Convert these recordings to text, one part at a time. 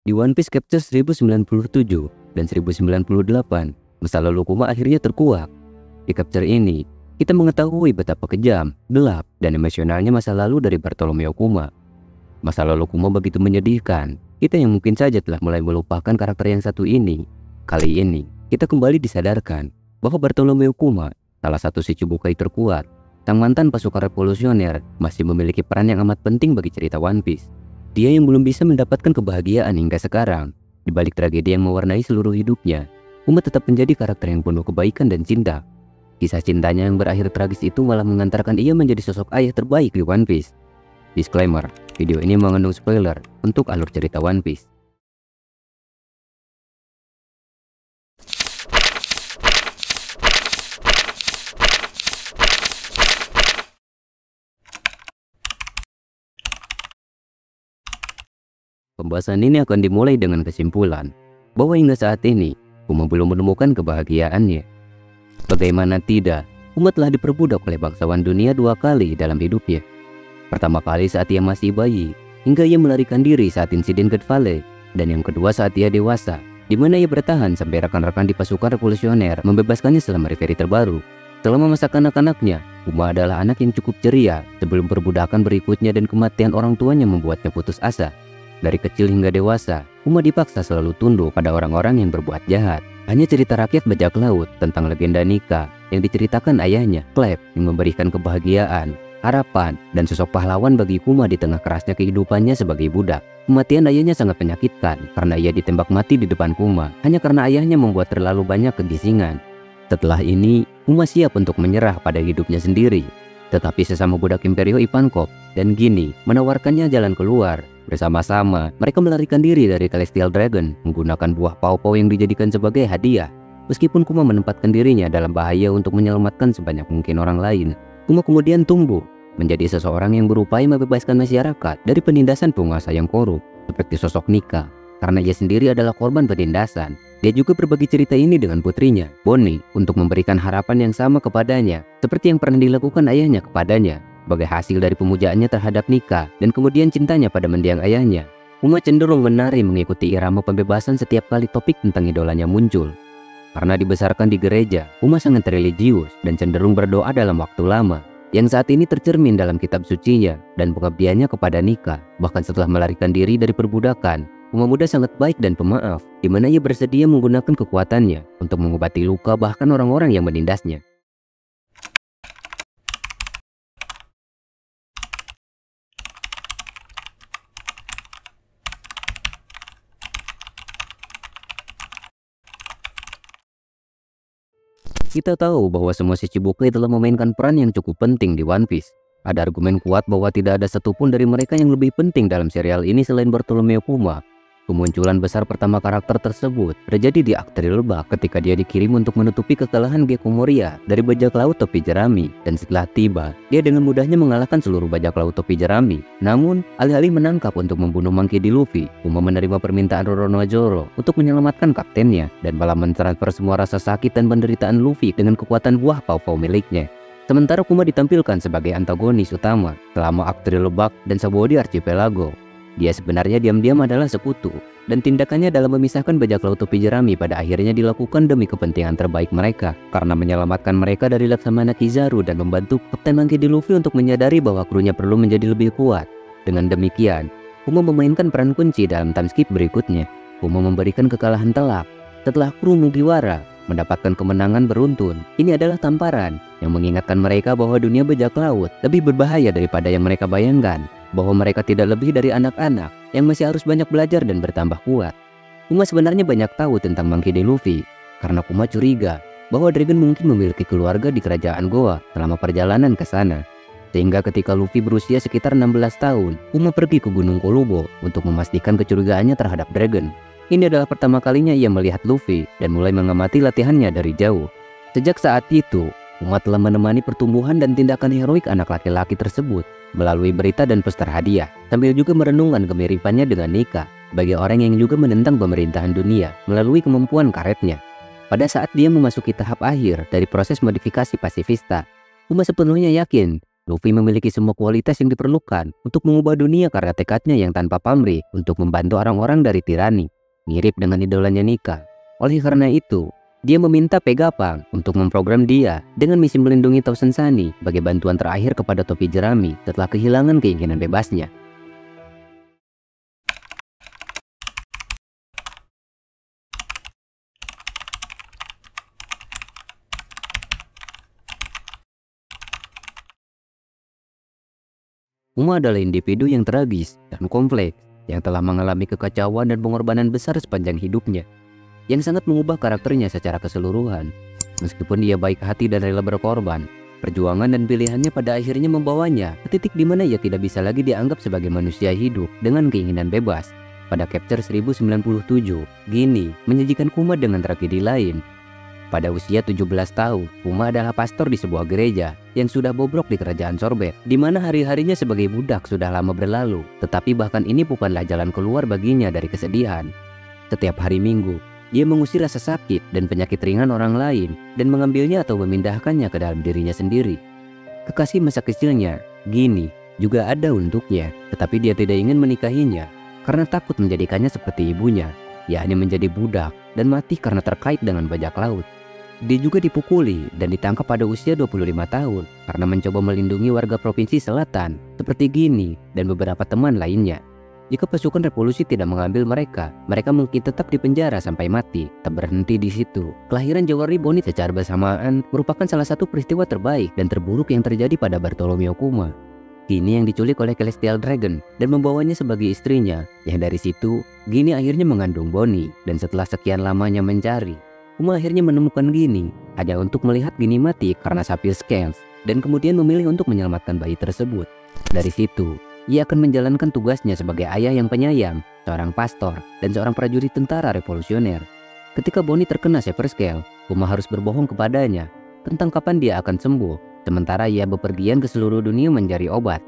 Di One Piece Chapter 1097 dan 1098, masa lalu Kuma akhirnya terkuak. Di chapter ini, kita mengetahui betapa kejam, gelap, dan emosionalnya masa lalu dari Bartolomeo Kuma. Masa lalu Kuma begitu menyedihkan. Kita yang mungkin saja telah mulai melupakan karakter yang satu ini. Kali ini, kita kembali disadarkan bahwa Bartolomeo Kuma, salah satu Shichibukai terkuat, sang mantan pasukan revolusioner, masih memiliki peran yang amat penting bagi cerita One Piece. Dia yang belum bisa mendapatkan kebahagiaan hingga sekarang. Di balik tragedi yang mewarnai seluruh hidupnya, Kuma tetap menjadi karakter yang penuh kebaikan dan cinta. Kisah cintanya yang berakhir tragis itu malah mengantarkan ia menjadi sosok ayah terbaik di One Piece. Disclaimer, video ini mengandung spoiler untuk alur cerita One Piece. Pembahasan ini akan dimulai dengan kesimpulan bahwa hingga saat ini Kuma belum menemukan kebahagiaannya. Bagaimana tidak, Kuma telah diperbudak oleh bangsawan dunia 2 kali dalam hidupnya. Pertama kali saat ia masih bayi, hingga ia melarikan diri saat insiden God Valley, dan yang kedua saat ia dewasa, di mana ia bertahan sampai rekan-rekan di pasukan revolusioner membebaskannya selama reverie terbaru. Selama masa kanak-kanaknya, Kuma adalah anak yang cukup ceria sebelum perbudakan berikutnya dan kematian orang tuanya membuatnya putus asa. Dari kecil hingga dewasa, Kuma dipaksa selalu tunduk pada orang-orang yang berbuat jahat. Hanya cerita rakyat bajak laut tentang legenda Nika yang diceritakan ayahnya, Clef, yang memberikan kebahagiaan, harapan, dan sosok pahlawan bagi Kuma di tengah kerasnya kehidupannya sebagai budak. Kematian ayahnya sangat menyakitkan karena ia ditembak mati di depan Kuma hanya karena ayahnya membuat terlalu banyak kegisingan. Setelah ini, Kuma siap untuk menyerah pada hidupnya sendiri. Tetapi sesama budak Imperio Ivankov dan Gini menawarkannya jalan keluar. Bersama-sama, mereka melarikan diri dari Celestial Dragon menggunakan buah pau-pau yang dijadikan sebagai hadiah. Meskipun Kuma menempatkan dirinya dalam bahaya untuk menyelamatkan sebanyak mungkin orang lain, Kuma kemudian tumbuh menjadi seseorang yang berupaya membebaskan masyarakat dari penindasan penguasa yang korup, seperti sosok Nika. Karena ia sendiri adalah korban penindasan, dia juga berbagi cerita ini dengan putrinya, Bonnie, untuk memberikan harapan yang sama kepadanya, seperti yang pernah dilakukan ayahnya kepadanya. Sebagai hasil dari pemujaannya terhadap Nika dan kemudian cintanya pada mendiang ayahnya, Kuma cenderung menari mengikuti irama pembebasan setiap kali topik tentang idolanya muncul. Karena dibesarkan di gereja, Kuma sangat religius dan cenderung berdoa dalam waktu lama, yang saat ini tercermin dalam kitab sucinya dan pengabdiannya kepada Nika. Bahkan setelah melarikan diri dari perbudakan, Kuma muda sangat baik dan pemaaf, di mana ia bersedia menggunakan kekuatannya untuk mengobati luka bahkan orang-orang yang menindasnya. Kita tahu bahwa semua Shichibukai telah memainkan peran yang cukup penting di One Piece. Ada argumen kuat bahwa tidak ada satupun dari mereka yang lebih penting dalam serial ini selain Bartolomeo Kuma. Kemunculan besar pertama karakter tersebut terjadi di Arc Lebak ketika dia dikirim untuk menutupi kekalahan Gecko Moria dari bajak laut topi jerami, dan setelah tiba, dia dengan mudahnya mengalahkan seluruh bajak laut topi jerami. Namun, alih-alih menangkap untuk membunuh Monkey D. Luffy, Kuma menerima permintaan Roronoa-Zoro untuk menyelamatkan kaptennya dan malah mentransfer semua rasa sakit dan penderitaan Luffy dengan kekuatan buah pau-pau miliknya. Sementara Kuma ditampilkan sebagai antagonis utama selama Arc Lebak dan Sabaody Archipelago. Dia sebenarnya diam-diam adalah sekutu, dan tindakannya dalam memisahkan bajak laut topi jerami pada akhirnya dilakukan demi kepentingan terbaik mereka, karena menyelamatkan mereka dari Laksamana Kizaru dan membantu Kapten Monkey D. Luffy untuk menyadari bahwa krunya perlu menjadi lebih kuat. Dengan demikian, Kuma memainkan peran kunci dalam time skip berikutnya. Kuma memberikan kekalahan telak setelah kru Mugiwara mendapatkan kemenangan beruntun. Ini adalah tamparan yang mengingatkan mereka bahwa dunia bajak laut lebih berbahaya daripada yang mereka bayangkan, bahwa mereka tidak lebih dari anak-anak yang masih harus banyak belajar dan bertambah kuat. Kuma sebenarnya banyak tahu tentang Monkey D. Luffy, karena Kuma curiga bahwa Dragon mungkin memiliki keluarga di kerajaan Goa selama perjalanan ke sana. Sehingga ketika Luffy berusia sekitar 16 tahun, Kuma pergi ke Gunung Kolubo untuk memastikan kecurigaannya terhadap Dragon. Ini adalah pertama kalinya ia melihat Luffy dan mulai mengamati latihannya dari jauh. Sejak saat itu, Kuma telah menemani pertumbuhan dan tindakan heroik anak laki-laki tersebut melalui berita dan poster hadiah, sambil juga merenungkan kemiripannya dengan Nika sebagai orang yang juga menentang pemerintahan dunia melalui kemampuan karetnya. Pada saat dia memasuki tahap akhir dari proses modifikasi pasifista, Kuma sepenuhnya yakin Luffy memiliki semua kualitas yang diperlukan untuk mengubah dunia karena tekadnya yang tanpa pamrih untuk membantu orang-orang dari tirani, mirip dengan idolanya Nika. Oleh karena itu, dia meminta Vegapunk untuk memprogram dia dengan misi melindungi Thousand Sunny sebagai bantuan terakhir kepada topi jerami setelah kehilangan keinginan bebasnya. Uma adalah individu yang tragis dan kompleks, yang telah mengalami kekacauan dan pengorbanan besar sepanjang hidupnya, yang sangat mengubah karakternya secara keseluruhan. Meskipun dia baik hati dan rela berkorban, perjuangan dan pilihannya pada akhirnya membawanya ke titik di mana ia tidak bisa lagi dianggap sebagai manusia hidup dengan keinginan bebas. Pada Chapter 1097, Gini menyajikan Kuma dengan tragedi lain. Pada usia 17 tahun, Kuma adalah pastor di sebuah gereja yang sudah bobrok di kerajaan Sorbet, di mana hari-harinya sebagai budak sudah lama berlalu. Tetapi bahkan ini bukanlah jalan keluar baginya dari kesedihan. Setiap hari Minggu, dia mengusir rasa sakit dan penyakit ringan orang lain dan mengambilnya atau memindahkannya ke dalam dirinya sendiri. Kekasih masa kecilnya, Gini, juga ada untuknya, tetapi dia tidak ingin menikahinya karena takut menjadikannya seperti ibunya, yakni menjadi budak dan mati karena terkait dengan bajak laut. Dia juga dipukuli dan ditangkap pada usia 25 tahun karena mencoba melindungi warga provinsi selatan seperti Gini dan beberapa teman lainnya. Jika pasukan revolusi tidak mengambil mereka mungkin tetap dipenjara sampai mati. Tak berhenti di situ. Kelahiran Jawari Boni secara bersamaan merupakan salah satu peristiwa terbaik dan terburuk yang terjadi pada Bartolomeo Kuma. Gini yang diculik oleh Celestial Dragon dan membawanya sebagai istrinya. Yang dari situ, Gini akhirnya mengandung Boni dan setelah sekian lamanya mencari, Kuma akhirnya menemukan Gini hanya untuk melihat Gini mati karena Sapphire Scales dan kemudian memilih untuk menyelamatkan bayi tersebut. Dari situ, ia akan menjalankan tugasnya sebagai ayah yang penyayang, seorang pastor, dan seorang prajurit tentara revolusioner. Ketika Boni terkena Sapphire Scale, Kuma harus berbohong kepadanya tentang kapan dia akan sembuh, sementara ia bepergian ke seluruh dunia mencari obat.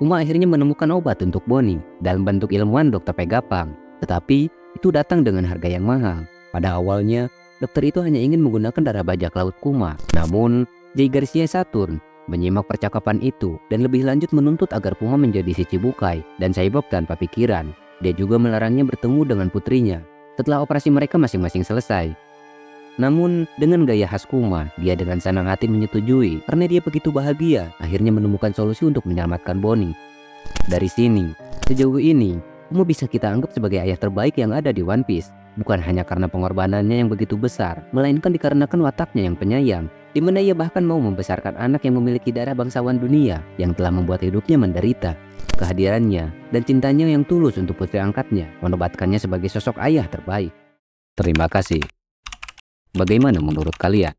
Kuma akhirnya menemukan obat untuk Boni dalam bentuk ilmuwan Dr. Vegapunk, tetapi itu datang dengan harga yang mahal. Pada awalnya, dokter itu hanya ingin menggunakan darah bajak laut Kuma. Namun, Jay Garcia Saturn menyimak percakapan itu dan lebih lanjut menuntut agar Kuma menjadi si Cibukai dan cyborg tanpa pikiran. Dia juga melarangnya bertemu dengan putrinya setelah operasi mereka masing-masing selesai. Namun, dengan gaya khas Kuma, dia dengan senang hati menyetujui karena dia begitu bahagia akhirnya menemukan solusi untuk menyelamatkan Boni. Dari sini, sejauh ini, Kuma bisa kita anggap sebagai ayah terbaik yang ada di One Piece. Bukan hanya karena pengorbanannya yang begitu besar, melainkan dikarenakan wataknya yang penyayang, di mana ia bahkan mau membesarkan anak yang memiliki darah bangsawan dunia yang telah membuat hidupnya menderita. Kehadirannya dan cintanya yang tulus untuk putri angkatnya menobatkannya sebagai sosok ayah terbaik. Terima kasih. Bagaimana menurut kalian?